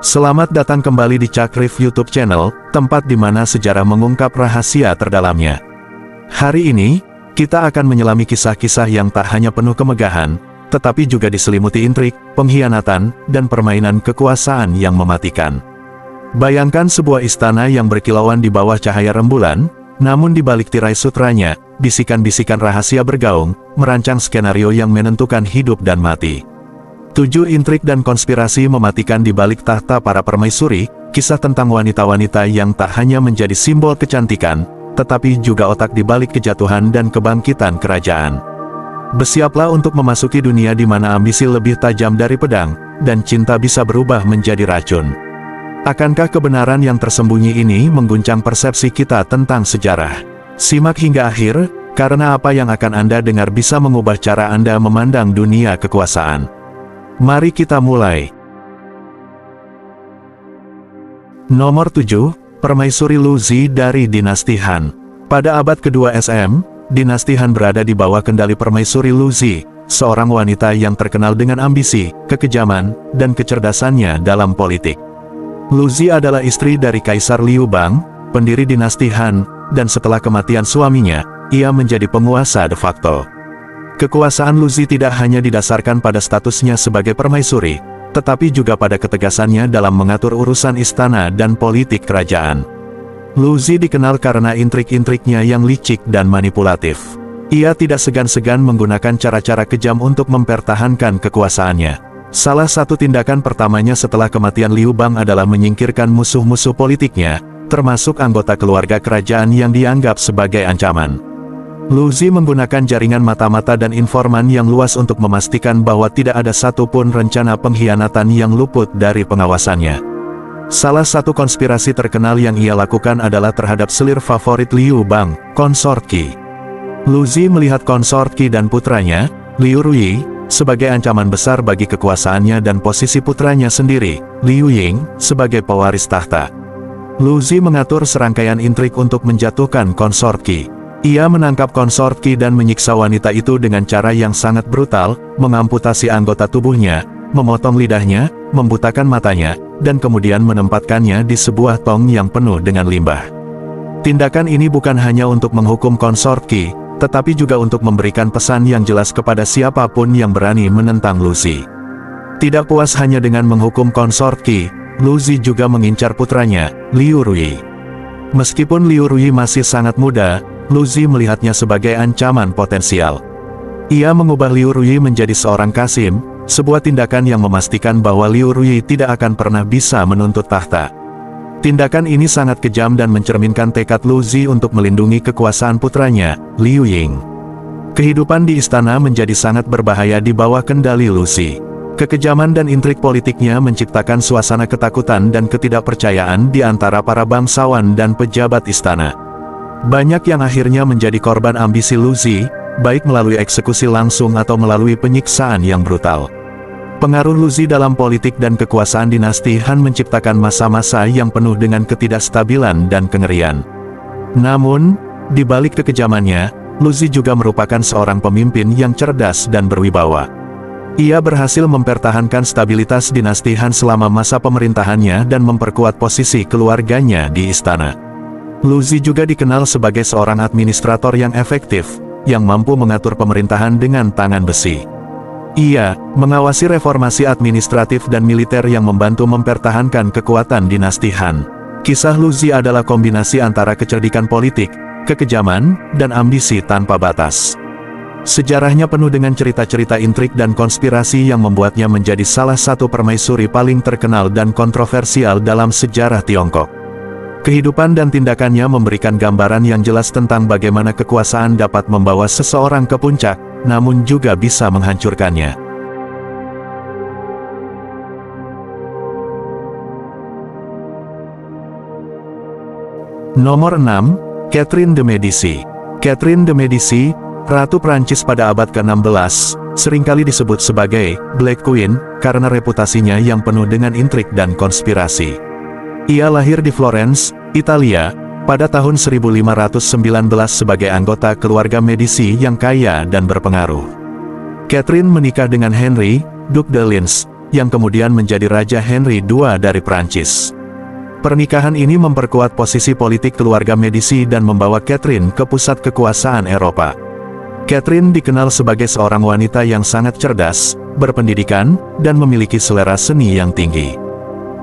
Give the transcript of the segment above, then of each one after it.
Selamat datang kembali di Cakrif YouTube channel, tempat di mana sejarah mengungkap rahasia terdalamnya. Hari ini, kita akan menyelami kisah-kisah yang tak hanya penuh kemegahan, tetapi juga diselimuti intrik, pengkhianatan, dan permainan kekuasaan yang mematikan. Bayangkan sebuah istana yang berkilauan di bawah cahaya rembulan, namun di balik tirai sutranya, bisikan-bisikan rahasia bergaung, merancang skenario yang menentukan hidup dan mati. 7 intrik dan konspirasi mematikan di balik tahta para permaisuri, kisah tentang wanita-wanita yang tak hanya menjadi simbol kecantikan, tetapi juga otak di balik kejatuhan dan kebangkitan kerajaan. Bersiaplah untuk memasuki dunia di mana ambisi lebih tajam dari pedang, dan cinta bisa berubah menjadi racun. Akankah kebenaran yang tersembunyi ini mengguncang persepsi kita tentang sejarah? Simak hingga akhir, karena apa yang akan Anda dengar bisa mengubah cara Anda memandang dunia kekuasaan. Mari kita mulai. Nomor 7, Permaisuri Lu Zi dari Dinasti Han. Pada abad kedua SM, Dinasti Han berada di bawah kendali Permaisuri Lu Zi, seorang wanita yang terkenal dengan ambisi, kekejaman, dan kecerdasannya dalam politik. Lu Zi adalah istri dari Kaisar Liu Bang, pendiri Dinasti Han, dan setelah kematian suaminya, ia menjadi penguasa de facto. Kekuasaan Lu Zi tidak hanya didasarkan pada statusnya sebagai permaisuri, tetapi juga pada ketegasannya dalam mengatur urusan istana dan politik kerajaan. Lu Zi dikenal karena intrik-intriknya yang licik dan manipulatif. Ia tidak segan-segan menggunakan cara-cara kejam untuk mempertahankan kekuasaannya. Salah satu tindakan pertamanya setelah kematian Liu Bang adalah menyingkirkan musuh-musuh politiknya, termasuk anggota keluarga kerajaan yang dianggap sebagai ancaman. Lu Zi menggunakan jaringan mata-mata dan informan yang luas untuk memastikan bahwa tidak ada satupun rencana pengkhianatan yang luput dari pengawasannya. Salah satu konspirasi terkenal yang ia lakukan adalah terhadap selir favorit Liu Bang, Konsort Qi. Lu Zi melihat Konsort Qi dan putranya, Liu Ruyi, sebagai ancaman besar bagi kekuasaannya dan posisi putranya sendiri, Liu Ying, sebagai pewaris tahta. Lu Zi mengatur serangkaian intrik untuk menjatuhkan Konsort Qi. Ia menangkap Konsort Qi dan menyiksa wanita itu dengan cara yang sangat brutal, mengamputasi anggota tubuhnya, memotong lidahnya, membutakan matanya, dan kemudian menempatkannya di sebuah tong yang penuh dengan limbah. Tindakan ini bukan hanya untuk menghukum Konsort Qi, tetapi juga untuk memberikan pesan yang jelas kepada siapapun yang berani menentang Lu Zi. Tidak puas hanya dengan menghukum Konsort Qi, Lu Zi juga mengincar putranya, Liu Ruyi. Meskipun Liu Ruyi masih sangat muda, Lu Zi melihatnya sebagai ancaman potensial. Ia mengubah Liu Ruyi menjadi seorang kasim, sebuah tindakan yang memastikan bahwa Liu Ruyi tidak akan pernah bisa menuntut tahta. Tindakan ini sangat kejam dan mencerminkan tekad Lu Zi untuk melindungi kekuasaan putranya, Liu Ying. Kehidupan di istana menjadi sangat berbahaya di bawah kendali Lu Zi. Kekejaman dan intrik politiknya menciptakan suasana ketakutan dan ketidakpercayaan di antara para bangsawan dan pejabat istana. Banyak yang akhirnya menjadi korban ambisi Lu Zi, baik melalui eksekusi langsung atau melalui penyiksaan yang brutal. Pengaruh Lu Zi dalam politik dan kekuasaan dinasti Han menciptakan masa-masa yang penuh dengan ketidakstabilan dan kengerian. Namun, di balik kekejamannya, Lu Zi juga merupakan seorang pemimpin yang cerdas dan berwibawa. Ia berhasil mempertahankan stabilitas dinasti Han selama masa pemerintahannya dan memperkuat posisi keluarganya di istana. Lu Zi juga dikenal sebagai seorang administrator yang efektif, yang mampu mengatur pemerintahan dengan tangan besi. Ia mengawasi reformasi administratif dan militer yang membantu mempertahankan kekuatan dinasti Han. Kisah Lu Zi adalah kombinasi antara kecerdikan politik, kekejaman, dan ambisi tanpa batas. Sejarahnya penuh dengan cerita-cerita intrik dan konspirasi yang membuatnya menjadi salah satu permaisuri paling terkenal dan kontroversial dalam sejarah Tiongkok. Kehidupan dan tindakannya memberikan gambaran yang jelas tentang bagaimana kekuasaan dapat membawa seseorang ke puncak, namun juga bisa menghancurkannya. Nomor 6, Catherine de Medici. Catherine de Medici, Ratu Prancis pada abad ke-16, seringkali disebut sebagai Black Queen, karena reputasinya yang penuh dengan intrik dan konspirasi. Ia lahir di Florence, Italia, pada tahun 1519 sebagai anggota keluarga Medici yang kaya dan berpengaruh. Catherine menikah dengan Henry, Duc de Lens, yang kemudian menjadi Raja Henry II dari Prancis. Pernikahan ini memperkuat posisi politik keluarga Medici dan membawa Catherine ke pusat kekuasaan Eropa. Catherine dikenal sebagai seorang wanita yang sangat cerdas, berpendidikan, dan memiliki selera seni yang tinggi.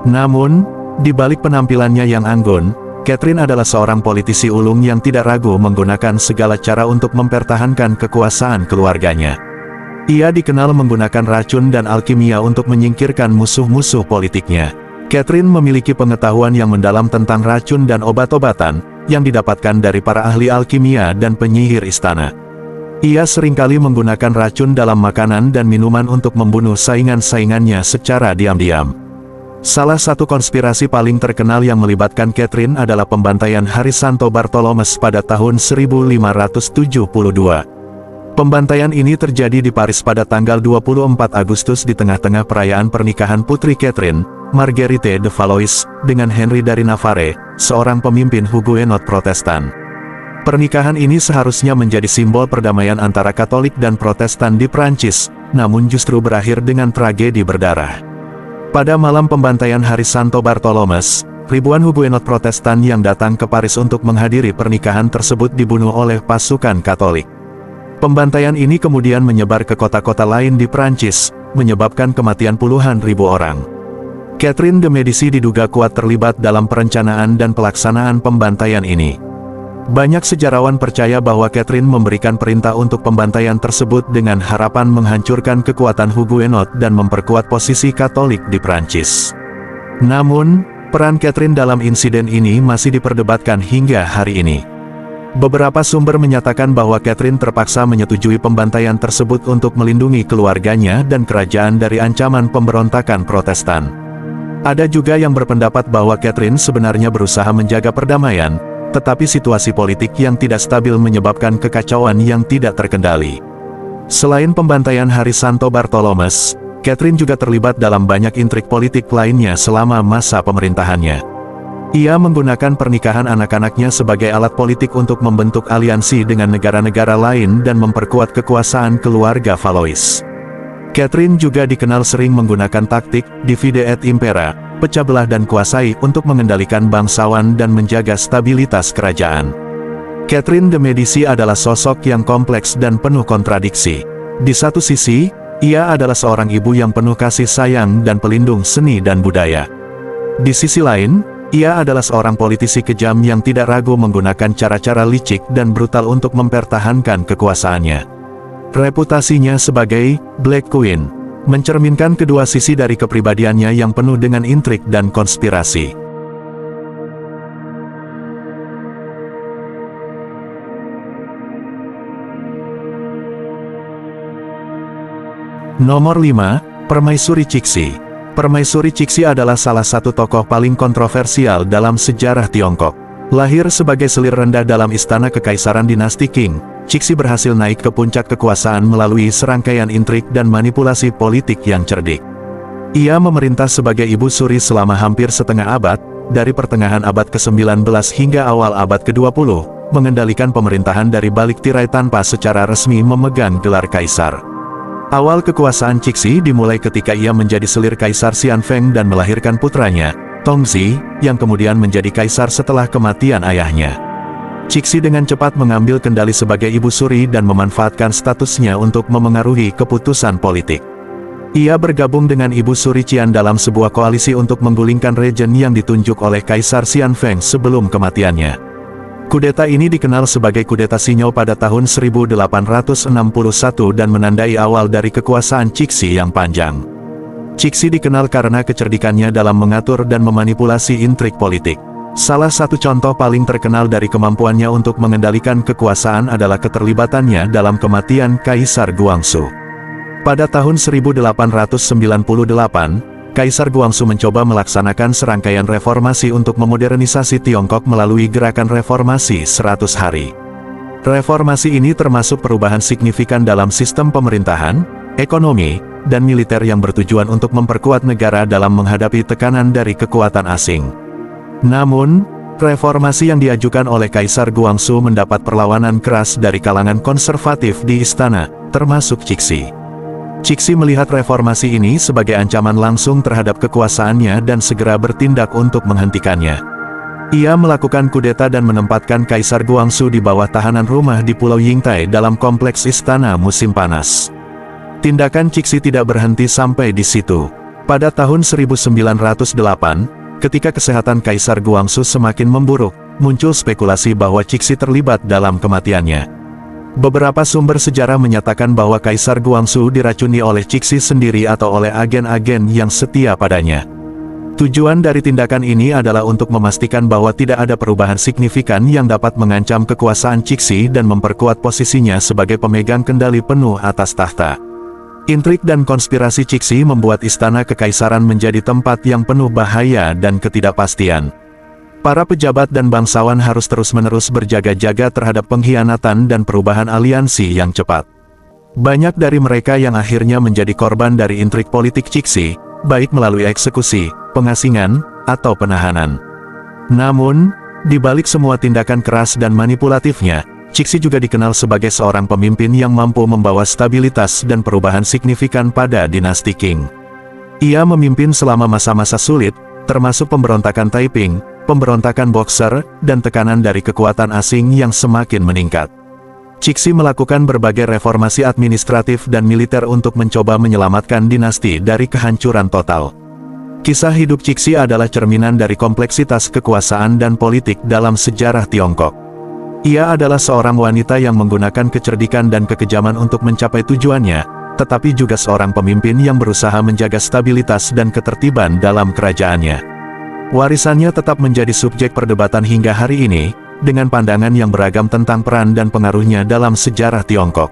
Namun, di balik penampilannya yang anggun, Catherine adalah seorang politisi ulung yang tidak ragu menggunakan segala cara untuk mempertahankan kekuasaan keluarganya. Ia dikenal menggunakan racun dan alkimia untuk menyingkirkan musuh-musuh politiknya. Catherine memiliki pengetahuan yang mendalam tentang racun dan obat-obatan, yang didapatkan dari para ahli alkimia dan penyihir istana. Ia seringkali menggunakan racun dalam makanan dan minuman untuk membunuh saingan-saingannya secara diam-diam. Salah satu konspirasi paling terkenal yang melibatkan Catherine adalah pembantaian Hari Santo Bartolomes pada tahun 1572. Pembantaian ini terjadi di Paris pada tanggal 24 Agustus di tengah-tengah perayaan pernikahan putri Catherine, Marguerite de Valois, dengan Henry dari Navarre, seorang pemimpin Huguenot Protestan. Pernikahan ini seharusnya menjadi simbol perdamaian antara Katolik dan Protestan di Prancis, namun justru berakhir dengan tragedi berdarah. Pada malam pembantaian Hari Santo Bartolomes, ribuan Huguenot Protestan yang datang ke Paris untuk menghadiri pernikahan tersebut dibunuh oleh pasukan Katolik. Pembantaian ini kemudian menyebar ke kota-kota lain di Prancis, menyebabkan kematian puluhan ribu orang. Catherine de Medici diduga kuat terlibat dalam perencanaan dan pelaksanaan pembantaian ini. Banyak sejarawan percaya bahwa Catherine memberikan perintah untuk pembantaian tersebut dengan harapan menghancurkan kekuatan Huguenot dan memperkuat posisi Katolik di Prancis. Namun, peran Catherine dalam insiden ini masih diperdebatkan hingga hari ini. Beberapa sumber menyatakan bahwa Catherine terpaksa menyetujui pembantaian tersebut untuk melindungi keluarganya dan kerajaan dari ancaman pemberontakan Protestan. Ada juga yang berpendapat bahwa Catherine sebenarnya berusaha menjaga perdamaian, tetapi situasi politik yang tidak stabil menyebabkan kekacauan yang tidak terkendali. Selain pembantaian Hari Santo Bartolomes, Catherine juga terlibat dalam banyak intrik politik lainnya selama masa pemerintahannya. Ia menggunakan pernikahan anak-anaknya sebagai alat politik untuk membentuk aliansi dengan negara-negara lain dan memperkuat kekuasaan keluarga Valois. Catherine juga dikenal sering menggunakan taktik divide et impera, pecah belah dan kuasai untuk mengendalikan bangsawan dan menjaga stabilitas kerajaan. Catherine de Medici adalah sosok yang kompleks dan penuh kontradiksi. Di satu sisi, ia adalah seorang ibu yang penuh kasih sayang dan pelindung seni dan budaya. Di sisi lain, ia adalah seorang politisi kejam yang tidak ragu menggunakan cara-cara licik dan brutal untuk mempertahankan kekuasaannya. Reputasinya sebagai Black Queen mencerminkan kedua sisi dari kepribadiannya yang penuh dengan intrik dan konspirasi. Nomor 5, Permaisuri Cixi. Permaisuri Cixi adalah salah satu tokoh paling kontroversial dalam sejarah Tiongkok. Lahir sebagai selir rendah dalam istana kekaisaran dinasti Qing, Cixi berhasil naik ke puncak kekuasaan melalui serangkaian intrik dan manipulasi politik yang cerdik. Ia memerintah sebagai ibu suri selama hampir setengah abad, dari pertengahan abad ke-19 hingga awal abad ke-20, mengendalikan pemerintahan dari balik tirai tanpa secara resmi memegang gelar kaisar. Awal kekuasaan Cixi dimulai ketika ia menjadi selir Kaisar Xianfeng dan melahirkan putranya, Tongzhi, yang kemudian menjadi kaisar setelah kematian ayahnya. Cixi dengan cepat mengambil kendali sebagai ibu suri dan memanfaatkan statusnya untuk memengaruhi keputusan politik. Ia bergabung dengan ibu suri Qian dalam sebuah koalisi untuk menggulingkan regen yang ditunjuk oleh Kaisar Xianfeng sebelum kematiannya. Kudeta ini dikenal sebagai kudeta Sinyo pada tahun 1861 dan menandai awal dari kekuasaan Cixi yang panjang. Cixi dikenal karena kecerdikannya dalam mengatur dan memanipulasi intrik politik. Salah satu contoh paling terkenal dari kemampuannya untuk mengendalikan kekuasaan adalah keterlibatannya dalam kematian Kaisar Guangxu. Pada tahun 1898, Kaisar Guangxu mencoba melaksanakan serangkaian reformasi untuk memodernisasi Tiongkok melalui gerakan reformasi 100 hari. Reformasi ini termasuk perubahan signifikan dalam sistem pemerintahan, ekonomi, dan militer yang bertujuan untuk memperkuat negara dalam menghadapi tekanan dari kekuatan asing. Namun, reformasi yang diajukan oleh Kaisar Guangxu mendapat perlawanan keras dari kalangan konservatif di istana, termasuk Cixi. Cixi melihat reformasi ini sebagai ancaman langsung terhadap kekuasaannya dan segera bertindak untuk menghentikannya. Ia melakukan kudeta dan menempatkan Kaisar Guangxu di bawah tahanan rumah di Pulau Yingtai dalam kompleks istana musim panas. Tindakan Cixi tidak berhenti sampai di situ. Pada tahun 1908, ketika kesehatan Kaisar Guangxu semakin memburuk, muncul spekulasi bahwa Cixi terlibat dalam kematiannya. Beberapa sumber sejarah menyatakan bahwa Kaisar Guangxu diracuni oleh Cixi sendiri atau oleh agen-agen yang setia padanya. Tujuan dari tindakan ini adalah untuk memastikan bahwa tidak ada perubahan signifikan yang dapat mengancam kekuasaan Cixi dan memperkuat posisinya sebagai pemegang kendali penuh atas tahta. Intrik dan konspirasi Cixi membuat istana kekaisaran menjadi tempat yang penuh bahaya dan ketidakpastian. Para pejabat dan bangsawan harus terus-menerus berjaga-jaga terhadap pengkhianatan dan perubahan aliansi yang cepat. Banyak dari mereka yang akhirnya menjadi korban dari intrik politik Cixi, baik melalui eksekusi, pengasingan, atau penahanan. Namun, di balik semua tindakan keras dan manipulatifnya, Cixi juga dikenal sebagai seorang pemimpin yang mampu membawa stabilitas dan perubahan signifikan pada dinasti Qing. Ia memimpin selama masa-masa sulit, termasuk pemberontakan Taiping, pemberontakan Boxer, dan tekanan dari kekuatan asing yang semakin meningkat. Cixi melakukan berbagai reformasi administratif dan militer untuk mencoba menyelamatkan dinasti dari kehancuran total. Kisah hidup Cixi adalah cerminan dari kompleksitas kekuasaan dan politik dalam sejarah Tiongkok. Ia adalah seorang wanita yang menggunakan kecerdikan dan kekejaman untuk mencapai tujuannya, tetapi juga seorang pemimpin yang berusaha menjaga stabilitas dan ketertiban dalam kerajaannya. Warisannya tetap menjadi subjek perdebatan hingga hari ini, dengan pandangan yang beragam tentang peran dan pengaruhnya dalam sejarah Tiongkok.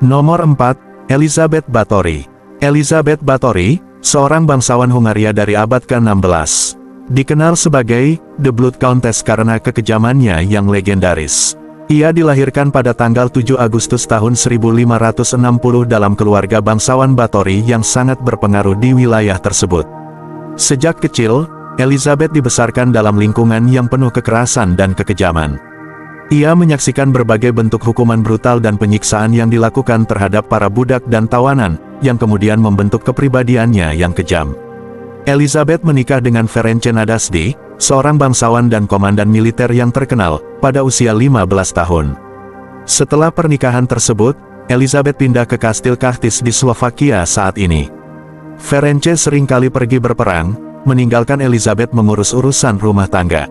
Nomor 4, Elizabeth Báthory. Elizabeth Báthory, seorang bangsawan Hungaria dari abad ke-16. Dikenal sebagai The Blood Countess karena kekejamannya yang legendaris. Ia dilahirkan pada tanggal 7 Agustus tahun 1560 dalam keluarga bangsawan Báthory yang sangat berpengaruh di wilayah tersebut. Sejak kecil, Elizabeth dibesarkan dalam lingkungan yang penuh kekerasan dan kekejaman. Ia menyaksikan berbagai bentuk hukuman brutal dan penyiksaan yang dilakukan terhadap para budak dan tawanan, yang kemudian membentuk kepribadiannya yang kejam. Elizabeth menikah dengan Ferenc Nadasdy, seorang bangsawan dan komandan militer yang terkenal, pada usia 15 tahun. Setelah pernikahan tersebut, Elizabeth pindah ke Kastil Kachtis di Slovakia saat ini. Ferenc seringkali pergi berperang, meninggalkan Elizabeth mengurus urusan rumah tangga.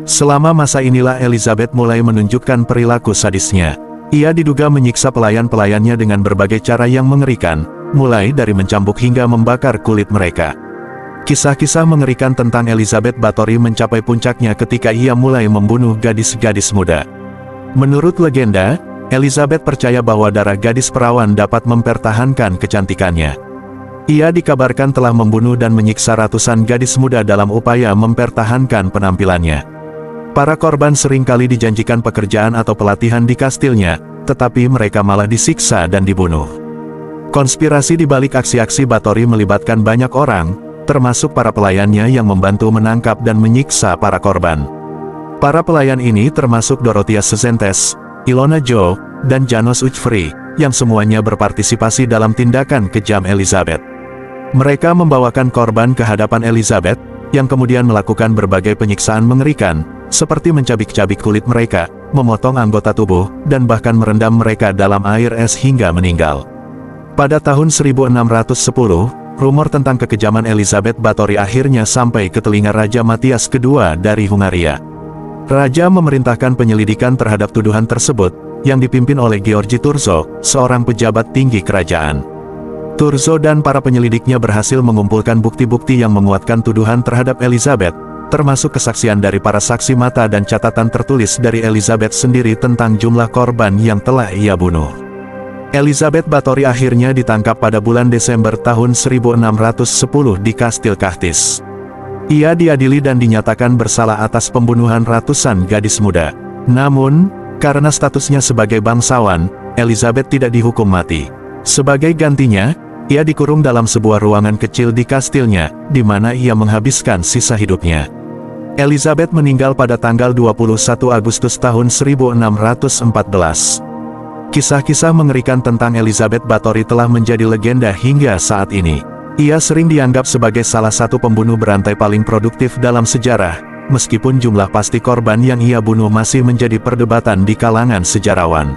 Selama masa inilah Elizabeth mulai menunjukkan perilaku sadisnya. Ia diduga menyiksa pelayan-pelayannya dengan berbagai cara yang mengerikan, mulai dari mencambuk hingga membakar kulit mereka. Kisah-kisah mengerikan tentang Elizabeth Báthory mencapai puncaknya ketika ia mulai membunuh gadis-gadis muda. Menurut legenda, Elizabeth percaya bahwa darah gadis perawan dapat mempertahankan kecantikannya. Ia dikabarkan telah membunuh dan menyiksa ratusan gadis muda dalam upaya mempertahankan penampilannya. Para korban seringkali dijanjikan pekerjaan atau pelatihan di kastilnya, tetapi mereka malah disiksa dan dibunuh. Konspirasi di balik aksi-aksi Báthory melibatkan banyak orang, termasuk para pelayannya yang membantu menangkap dan menyiksa para korban. Para pelayan ini termasuk Dorothea Szentes, Ilona Zhou, dan Janos Uchfri, yang semuanya berpartisipasi dalam tindakan kejam Elizabeth. Mereka membawakan korban ke hadapan Elizabeth, yang kemudian melakukan berbagai penyiksaan mengerikan, seperti mencabik-cabik kulit mereka, memotong anggota tubuh, dan bahkan merendam mereka dalam air es hingga meninggal. Pada tahun 1610, rumor tentang kekejaman Elizabeth Báthory akhirnya sampai ke telinga Raja Matthias II dari Hungaria. Raja memerintahkan penyelidikan terhadap tuduhan tersebut, yang dipimpin oleh Georgi Thurzo, seorang pejabat tinggi kerajaan. Thurzo dan para penyelidiknya berhasil mengumpulkan bukti-bukti yang menguatkan tuduhan terhadap Elizabeth, termasuk kesaksian dari para saksi mata dan catatan tertulis dari Elizabeth sendiri tentang jumlah korban yang telah ia bunuh. Elizabeth Báthory akhirnya ditangkap pada bulan Desember tahun 1610 di Kastil Kachtis. Ia diadili dan dinyatakan bersalah atas pembunuhan ratusan gadis muda. Namun, karena statusnya sebagai bangsawan, Elizabeth tidak dihukum mati. Sebagai gantinya, ia dikurung dalam sebuah ruangan kecil di kastilnya, di mana ia menghabiskan sisa hidupnya. Elizabeth meninggal pada tanggal 21 Agustus tahun 1614. Kisah-kisah mengerikan tentang Elizabeth Bathory telah menjadi legenda hingga saat ini. Ia sering dianggap sebagai salah satu pembunuh berantai paling produktif dalam sejarah, meskipun jumlah pasti korban yang ia bunuh masih menjadi perdebatan di kalangan sejarawan.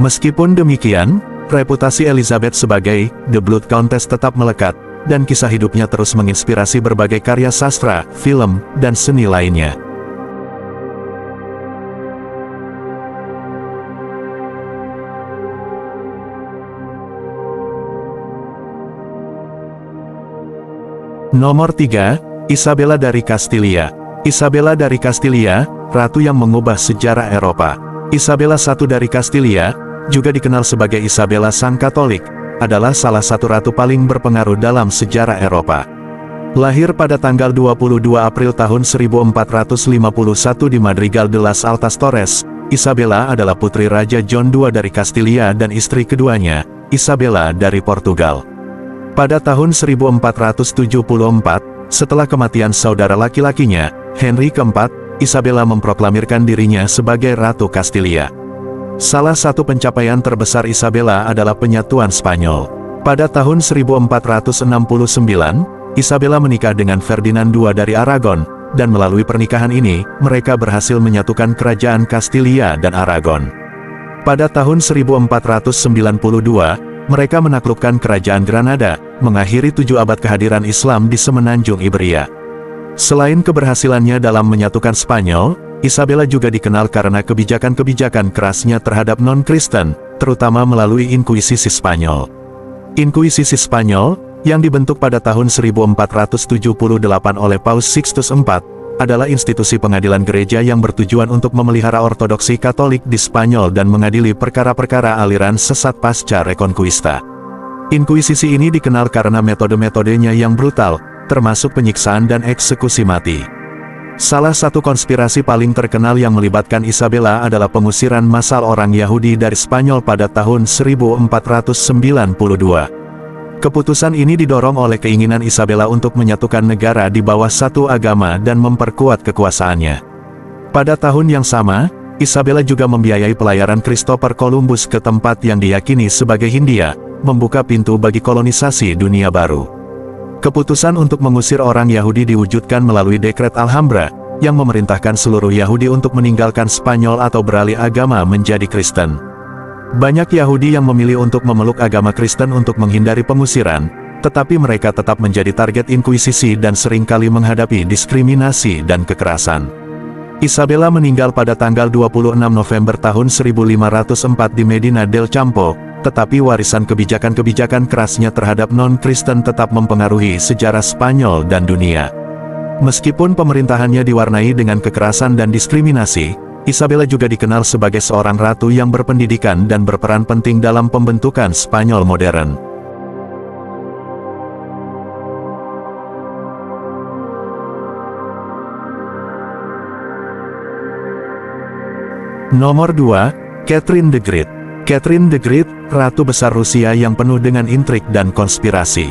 Meskipun demikian, reputasi Elizabeth sebagai The Blood Countess tetap melekat, dan kisah hidupnya terus menginspirasi berbagai karya sastra, film, dan seni lainnya. Nomor 3, Isabella dari Kastilia. Isabella dari Kastilia, ratu yang mengubah sejarah Eropa. Isabella I dari Kastilia, juga dikenal sebagai Isabella Sang Katolik, adalah salah satu ratu paling berpengaruh dalam sejarah Eropa. Lahir pada tanggal 22 April tahun 1451 di Madrigal de las Altas Torres, Isabella adalah putri Raja John II dari Kastilia dan istri keduanya, Isabella dari Portugal. Pada tahun 1474, setelah kematian saudara laki-lakinya, Henry keempat, Isabella memproklamirkan dirinya sebagai Ratu Kastilia. Salah satu pencapaian terbesar Isabella adalah penyatuan Spanyol. Pada tahun 1469, Isabella menikah dengan Ferdinand II dari Aragon, dan melalui pernikahan ini, mereka berhasil menyatukan kerajaan Kastilia dan Aragon. Pada tahun 1492, mereka menaklukkan kerajaan Granada, mengakhiri 7 abad kehadiran Islam di semenanjung Iberia. Selain keberhasilannya dalam menyatukan Spanyol, Isabella juga dikenal karena kebijakan-kebijakan kerasnya terhadap non-Kristen, terutama melalui Inkuisisi Spanyol. Inkuisisi Spanyol, yang dibentuk pada tahun 1478 oleh Paus Sixtus IV, adalah institusi pengadilan gereja yang bertujuan untuk memelihara ortodoksi Katolik di Spanyol dan mengadili perkara-perkara aliran sesat pasca Reconquista. Inkuisisi ini dikenal karena metode-metodenya yang brutal, termasuk penyiksaan dan eksekusi mati. Salah satu konspirasi paling terkenal yang melibatkan Isabella adalah pengusiran massal orang Yahudi dari Spanyol pada tahun 1492. Keputusan ini didorong oleh keinginan Isabella untuk menyatukan negara di bawah satu agama dan memperkuat kekuasaannya. Pada tahun yang sama, Isabella juga membiayai pelayaran Christopher Columbus ke tempat yang diyakini sebagai Hindia, membuka pintu bagi kolonisasi dunia baru. Keputusan untuk mengusir orang Yahudi diwujudkan melalui Dekret Alhambra, yang memerintahkan seluruh Yahudi untuk meninggalkan Spanyol atau beralih agama menjadi Kristen. Banyak Yahudi yang memilih untuk memeluk agama Kristen untuk menghindari pengusiran, tetapi mereka tetap menjadi target inkuisisi dan seringkali menghadapi diskriminasi dan kekerasan. Isabella meninggal pada tanggal 26 November tahun 1504 di Medina del Campo, tetapi warisan kebijakan-kebijakan kerasnya terhadap non-Kristen tetap mempengaruhi sejarah Spanyol dan dunia. Meskipun pemerintahannya diwarnai dengan kekerasan dan diskriminasi, Isabella juga dikenal sebagai seorang ratu yang berpendidikan dan berperan penting dalam pembentukan Spanyol modern. Nomor 2, Catherine the Great. Catherine the Great, Ratu Besar Rusia yang penuh dengan intrik dan konspirasi.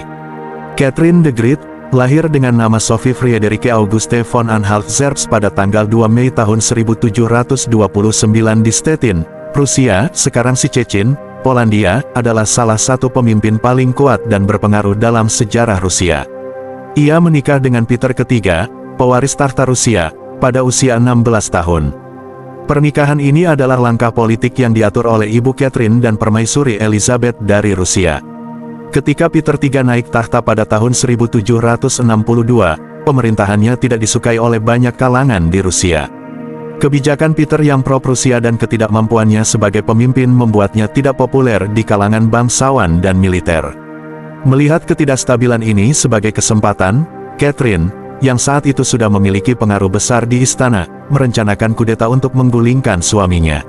Catherine the Great lahir dengan nama Sophie Friederike Auguste von Anhalt-Zerbst pada tanggal 2 Mei tahun 1729 di Stettin, Rusia, sekarang Szczecin, Polandia, adalah salah satu pemimpin paling kuat dan berpengaruh dalam sejarah Rusia. Ia menikah dengan Peter III, pewaris tahta Rusia, pada usia 16 tahun. Pernikahan ini adalah langkah politik yang diatur oleh Ibu Catherine dan Permaisuri Elizabeth dari Rusia. Ketika Peter III naik tahta pada tahun 1762, pemerintahannya tidak disukai oleh banyak kalangan di Rusia. Kebijakan Peter yang pro-Prusia dan ketidakmampuannya sebagai pemimpin membuatnya tidak populer di kalangan bangsawan dan militer. Melihat ketidakstabilan ini sebagai kesempatan, Catherine, yang saat itu sudah memiliki pengaruh besar di istana, merencanakan kudeta untuk menggulingkan suaminya.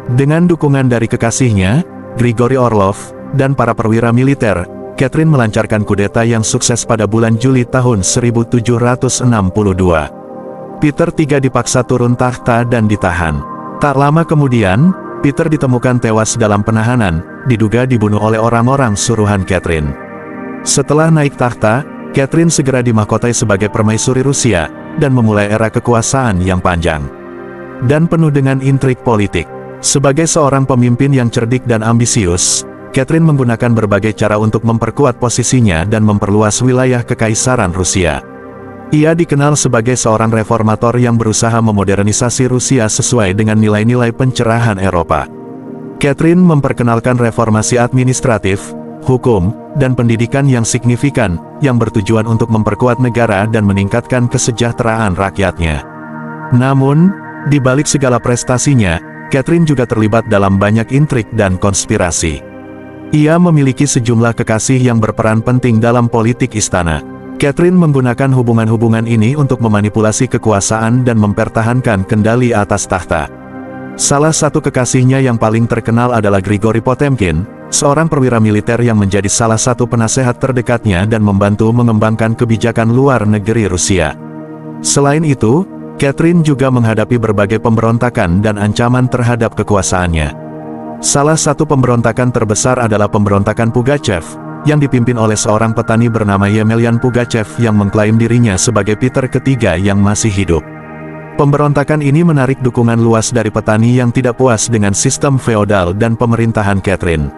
Dengan dukungan dari kekasihnya, Grigory Orlov, dan para perwira militer, Catherine melancarkan kudeta yang sukses pada bulan Juli tahun 1762. Peter III dipaksa turun tahta dan ditahan. Tak lama kemudian, Peter ditemukan tewas dalam penahanan, diduga dibunuh oleh orang-orang suruhan Catherine. Setelah naik tahta, Catherine segera dimahkotai sebagai permaisuri Rusia, dan memulai era kekuasaan yang panjang dan penuh dengan intrik politik. Sebagai seorang pemimpin yang cerdik dan ambisius, Catherine menggunakan berbagai cara untuk memperkuat posisinya dan memperluas wilayah kekaisaran Rusia. Ia dikenal sebagai seorang reformator yang berusaha memodernisasi Rusia sesuai dengan nilai-nilai pencerahan Eropa. Catherine memperkenalkan reformasi administratif, hukum, dan pendidikan yang signifikan, yang bertujuan untuk memperkuat negara dan meningkatkan kesejahteraan rakyatnya. Namun, di balik segala prestasinya, Catherine juga terlibat dalam banyak intrik dan konspirasi. Ia memiliki sejumlah kekasih yang berperan penting dalam politik istana. Catherine menggunakan hubungan-hubungan ini untuk memanipulasi kekuasaan dan mempertahankan kendali atas tahta. Salah satu kekasihnya yang paling terkenal adalah Grigory Potemkin, seorang perwira militer yang menjadi salah satu penasehat terdekatnya dan membantu mengembangkan kebijakan luar negeri Rusia. Selain itu, Catherine juga menghadapi berbagai pemberontakan dan ancaman terhadap kekuasaannya. Salah satu pemberontakan terbesar adalah pemberontakan Pugachev, yang dipimpin oleh seorang petani bernama Yemelyan Pugachev yang mengklaim dirinya sebagai Peter ketiga yang masih hidup. Pemberontakan ini menarik dukungan luas dari petani yang tidak puas dengan sistem feodal dan pemerintahan Catherine.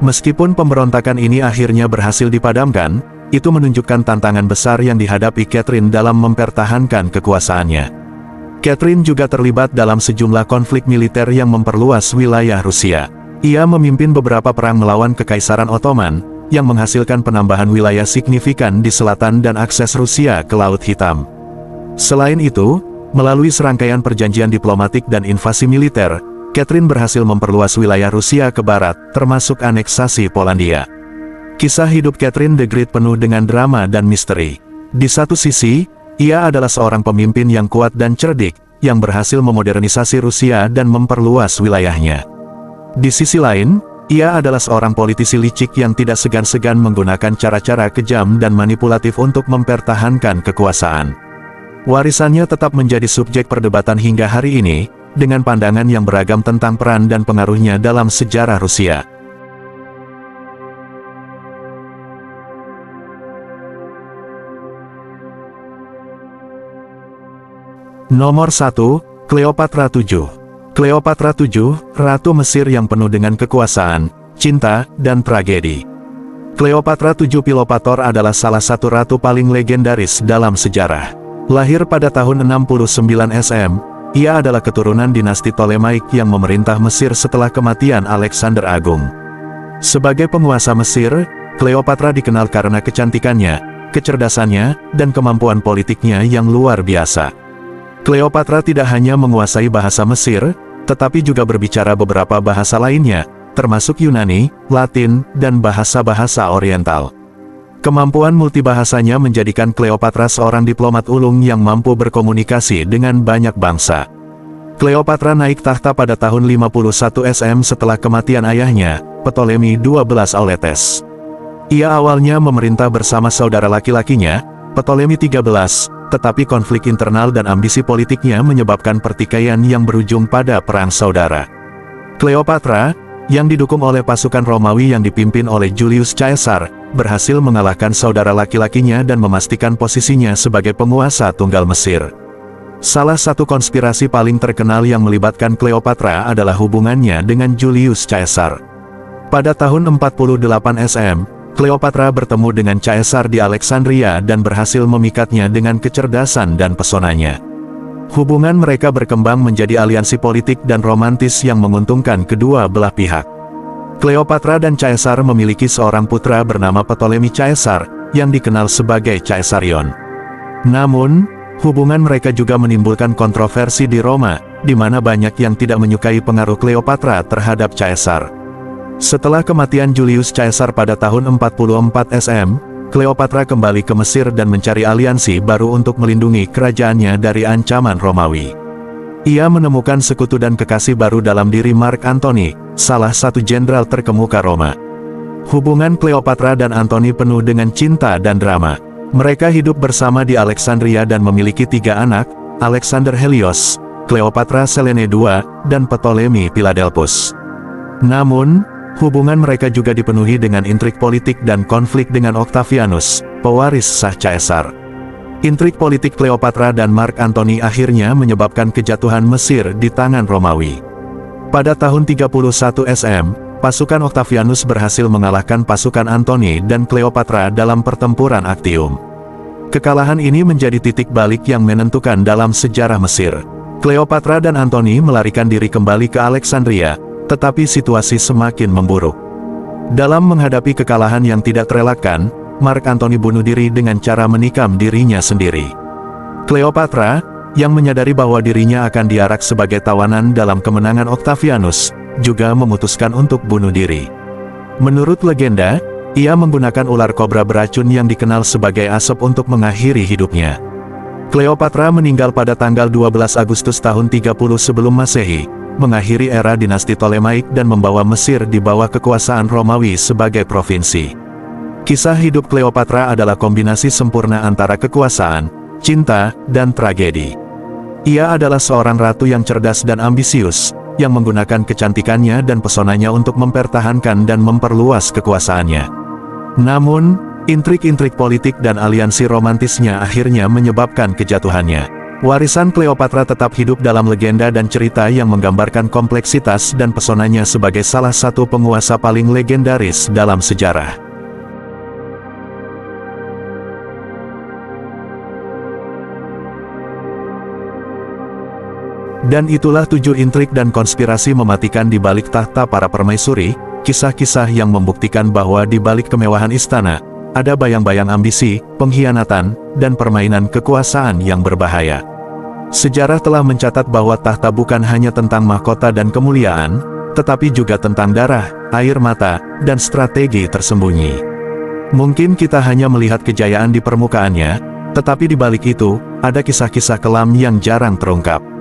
Meskipun pemberontakan ini akhirnya berhasil dipadamkan, itu menunjukkan tantangan besar yang dihadapi Catherine dalam mempertahankan kekuasaannya. Catherine juga terlibat dalam sejumlah konflik militer yang memperluas wilayah Rusia. Ia memimpin beberapa perang melawan Kekaisaran Ottoman, yang menghasilkan penambahan wilayah signifikan di selatan dan akses Rusia ke Laut Hitam. Selain itu, melalui serangkaian perjanjian diplomatik dan invasi militer, Catherine berhasil memperluas wilayah Rusia ke barat, termasuk aneksasi Polandia. Kisah hidup Catherine the Great penuh dengan drama dan misteri. Di satu sisi, ia adalah seorang pemimpin yang kuat dan cerdik, yang berhasil memodernisasi Rusia dan memperluas wilayahnya. Di sisi lain, ia adalah seorang politisi licik yang tidak segan-segan menggunakan cara-cara kejam dan manipulatif untuk mempertahankan kekuasaan. Warisannya tetap menjadi subjek perdebatan hingga hari ini, dengan pandangan yang beragam tentang peran dan pengaruhnya dalam sejarah Rusia. Nomor 1, Cleopatra VII. Cleopatra VII, Ratu Mesir yang penuh dengan kekuasaan, cinta, dan tragedi. Cleopatra VII Pilopator adalah salah satu ratu paling legendaris dalam sejarah. Lahir pada tahun 69 SM, ia adalah keturunan dinasti Ptolemaic yang memerintah Mesir setelah kematian Alexander Agung. Sebagai penguasa Mesir, Cleopatra dikenal karena kecantikannya, kecerdasannya, dan kemampuan politiknya yang luar biasa. Cleopatra tidak hanya menguasai bahasa Mesir, tetapi juga berbicara beberapa bahasa lainnya, termasuk Yunani, Latin, dan bahasa-bahasa Oriental. Kemampuan multibahasanya menjadikan Cleopatra seorang diplomat ulung yang mampu berkomunikasi dengan banyak bangsa. Cleopatra naik tahta pada tahun 51 SM setelah kematian ayahnya, Ptolemy XII Auletes. Ia awalnya memerintah bersama saudara laki-lakinya, Ptolemy XIII, tetapi konflik internal dan ambisi politiknya menyebabkan pertikaian yang berujung pada perang saudara. Cleopatra, yang didukung oleh pasukan Romawi yang dipimpin oleh Julius Caesar, berhasil mengalahkan saudara laki-lakinya dan memastikan posisinya sebagai penguasa tunggal Mesir. Salah satu konspirasi paling terkenal yang melibatkan Cleopatra adalah hubungannya dengan Julius Caesar. Pada tahun 48 SM, Cleopatra bertemu dengan Caesar di Alexandria dan berhasil memikatnya dengan kecerdasan dan pesonanya. Hubungan mereka berkembang menjadi aliansi politik dan romantis yang menguntungkan kedua belah pihak. Cleopatra dan Caesar memiliki seorang putra bernama Ptolemy Caesar, yang dikenal sebagai Caesarion. Namun, hubungan mereka juga menimbulkan kontroversi di Roma, di mana banyak yang tidak menyukai pengaruh Cleopatra terhadap Caesar. Setelah kematian Julius Caesar pada tahun 44 SM, Cleopatra kembali ke Mesir dan mencari aliansi baru untuk melindungi kerajaannya dari ancaman Romawi. Ia menemukan sekutu dan kekasih baru dalam diri Mark Antony, salah satu jenderal terkemuka Roma. Hubungan Cleopatra dan Antony penuh dengan cinta dan drama. Mereka hidup bersama di Alexandria dan memiliki 3 anak, Alexander Helios, Cleopatra Selene II, dan Ptolemy Philadelphus. Namun, hubungan mereka juga dipenuhi dengan intrik politik dan konflik dengan Octavianus, pewaris sah Caesar. Intrik politik Cleopatra dan Mark Antony akhirnya menyebabkan kejatuhan Mesir di tangan Romawi. Pada tahun 31 SM, pasukan Octavianus berhasil mengalahkan pasukan Antony dan Cleopatra dalam pertempuran Actium. Kekalahan ini menjadi titik balik yang menentukan dalam sejarah Mesir. Cleopatra dan Antony melarikan diri kembali ke Alexandria, tetapi situasi semakin memburuk. Dalam menghadapi kekalahan yang tidak terelakkan, Mark Antony bunuh diri dengan cara menikam dirinya sendiri. Cleopatra, yang menyadari bahwa dirinya akan diarak sebagai tawanan dalam kemenangan Octavianus, juga memutuskan untuk bunuh diri. Menurut legenda, ia menggunakan ular kobra beracun yang dikenal sebagai asap untuk mengakhiri hidupnya. Cleopatra meninggal pada tanggal 12 Agustus tahun 30 sebelum Masehi, mengakhiri era dinasti Ptolemaic dan membawa Mesir di bawah kekuasaan Romawi sebagai provinsi. Kisah hidup Cleopatra adalah kombinasi sempurna antara kekuasaan, cinta, dan tragedi. Ia adalah seorang ratu yang cerdas dan ambisius, yang menggunakan kecantikannya dan pesonanya untuk mempertahankan dan memperluas kekuasaannya. Namun, intrik-intrik politik dan aliansi romantisnya akhirnya menyebabkan kejatuhannya. Warisan Cleopatra tetap hidup dalam legenda dan cerita yang menggambarkan kompleksitas dan pesonanya sebagai salah satu penguasa paling legendaris dalam sejarah. Dan itulah 7 intrik dan konspirasi mematikan di balik tahta para permaisuri, kisah-kisah yang membuktikan bahwa di balik kemewahan istana, ada bayang-bayang ambisi, pengkhianatan, dan permainan kekuasaan yang berbahaya. Sejarah telah mencatat bahwa tahta bukan hanya tentang mahkota dan kemuliaan, tetapi juga tentang darah, air mata, dan strategi tersembunyi. Mungkin kita hanya melihat kejayaan di permukaannya, tetapi di balik itu, ada kisah-kisah kelam yang jarang terungkap.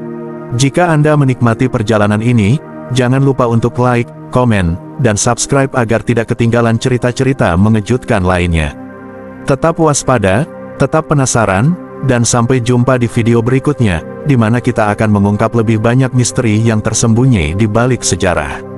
Jika Anda menikmati perjalanan ini, jangan lupa untuk like, komen, dan subscribe agar tidak ketinggalan cerita-cerita mengejutkan lainnya. Tetap waspada, tetap penasaran, dan sampai jumpa di video berikutnya, di mana kita akan mengungkap lebih banyak misteri yang tersembunyi di balik sejarah.